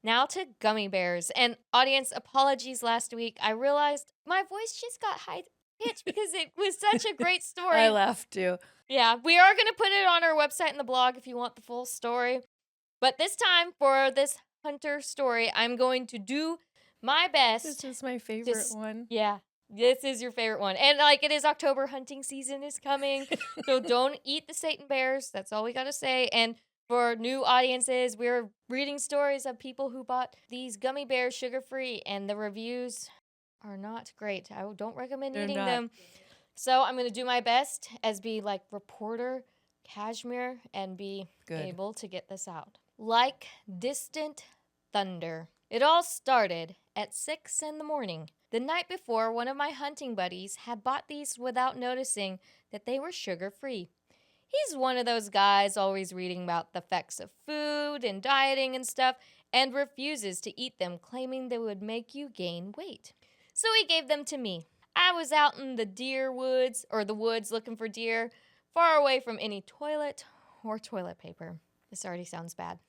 Now to gummy bears. And audience, apologies last week. I realized my voice just got high pitched because it was such a great story. I laughed too. Yeah, we are going to put it on our website and the blog if you want the full story. But this time, for this hunter story, I'm going to do my best. This is my favorite one. Yeah, this is your favorite one. And like it is October, hunting season is coming. So don't eat the Satan bears. That's all we got to say. And for new audiences, we're reading stories of people who bought these gummy bears sugar-free, and the reviews are not great. I don't recommend eating them. So I'm going to do my best as be like reporter Cashmere and be able to get this out. Like distant thunder. It all started at 6 a.m. The night before, one of my hunting buddies had bought these without noticing that they were sugar-free. He's one of those guys always reading about the effects of food and dieting and stuff, and refuses to eat them, claiming they would make you gain weight. So he gave them to me. I was out in the woods looking for deer, far away from any toilet or toilet paper. This already sounds bad.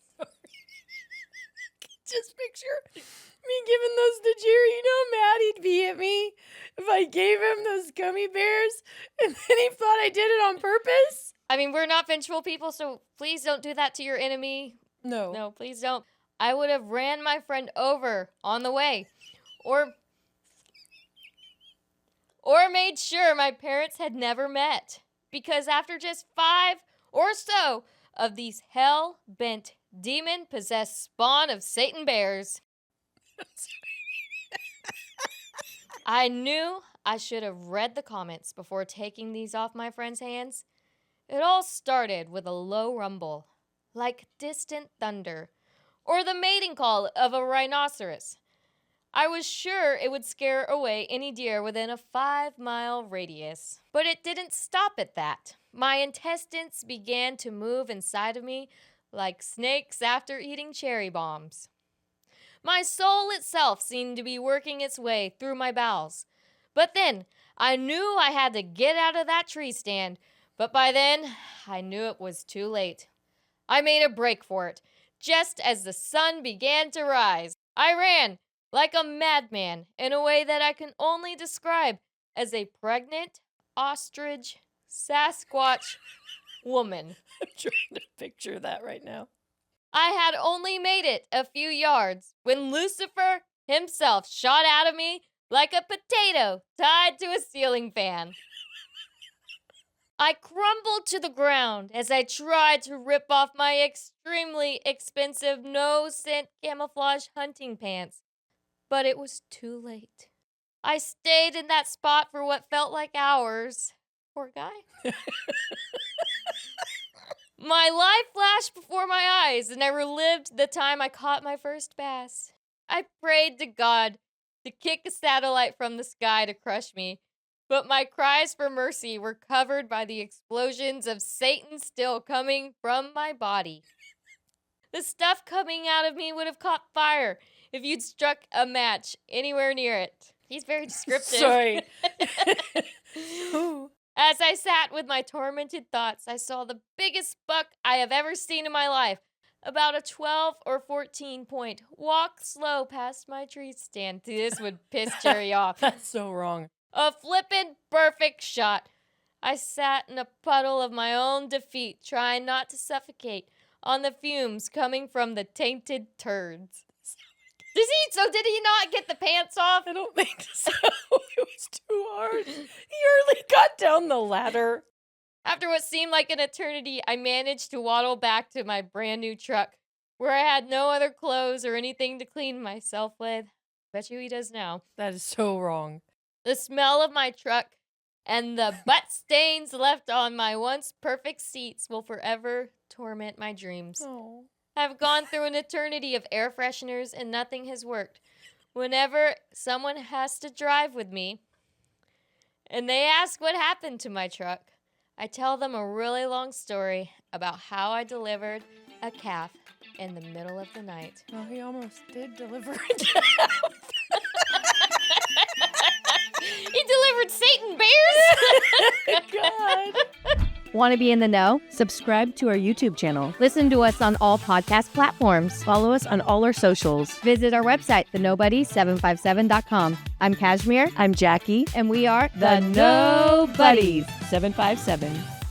Just picture me giving those to Jerry. You know how mad he'd be at me if I gave him those gummy bears and then he thought I did it on purpose. I mean, we're not vengeful people, so please don't do that to your enemy. No, please don't. I would have ran my friend over on the way, or made sure my parents had never met. Because after just 5 or so of these hell-bent, demon-possessed spawn of Satan bears, I knew I should have read the comments before taking these off my friend's hands. It all started with a low rumble, like distant thunder, or the mating call of a rhinoceros. I was sure it would scare away any deer within a 5-mile radius. But it didn't stop at that. My intestines began to move inside of me like snakes after eating cherry bombs. My soul itself seemed to be working its way through my bowels. But then, I knew I had to get out of that tree stand. But by then, I knew it was too late. I made a break for it. Just as the sun began to rise, I ran like a madman in a way that I can only describe as a pregnant ostrich Sasquatch woman. I'm trying to picture that right now. I had only made it a few yards when Lucifer himself shot out of me like a potato tied to a ceiling fan. I crumbled to the ground as I tried to rip off my extremely expensive no-scent camouflage hunting pants. But it was too late. I stayed in that spot for what felt like hours. Poor guy. My life flashed before my eyes, and I relived the time I caught my first bass. I prayed to God to kick a satellite from the sky to crush me, but my cries for mercy were covered by the explosions of Satan still coming from my body. The stuff coming out of me would have caught fire if you'd struck a match anywhere near it. He's very descriptive. Sorry. As I sat with my tormented thoughts, I saw the biggest buck I have ever seen in my life. About a 12 or 14 point. Walk slow past my tree stand. This would piss Jerry off. That's so wrong. A flippin' perfect shot. I sat in a puddle of my own defeat, trying not to suffocate on the fumes coming from the tainted turds. Did he not get the pants off? I don't think so. It was too hard. He hardly got down the ladder. After what seemed like an eternity, I managed to waddle back to my brand new truck, where I had no other clothes or anything to clean myself with. Bet you he does now. That is so wrong. The smell of my truck and the butt stains left on my once perfect seats will forever torment my dreams. Oh. I've gone through an eternity of air fresheners and nothing has worked. Whenever someone has to drive with me and they ask what happened to my truck, I tell them a really long story about how I delivered a calf in the middle of the night. Well, he almost did deliver a calf. He delivered Satan bears? God. Want to be in the know? Subscribe to our YouTube channel. Listen to us on all podcast platforms. Follow us on all our socials. Visit our website, thenobody757.com. I'm Kashmir. I'm Jackie. And we are The No Buddies 757.